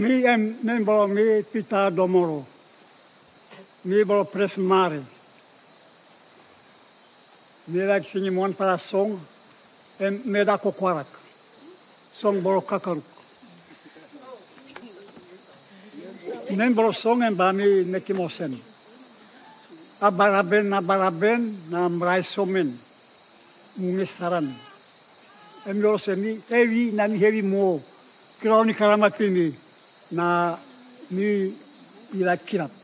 mi bolo mi pita domoro. Mi bolo pres mare. Mi lag sini mon para song. Me da kokwarak. Song bolo kakar. Nem bolo song ba mi nekimosen. Abaraben na mrai somen. Mungisaran. Bolo semi heavy na mi heavy mo. Kirauni karama pimi na mi ila kirap.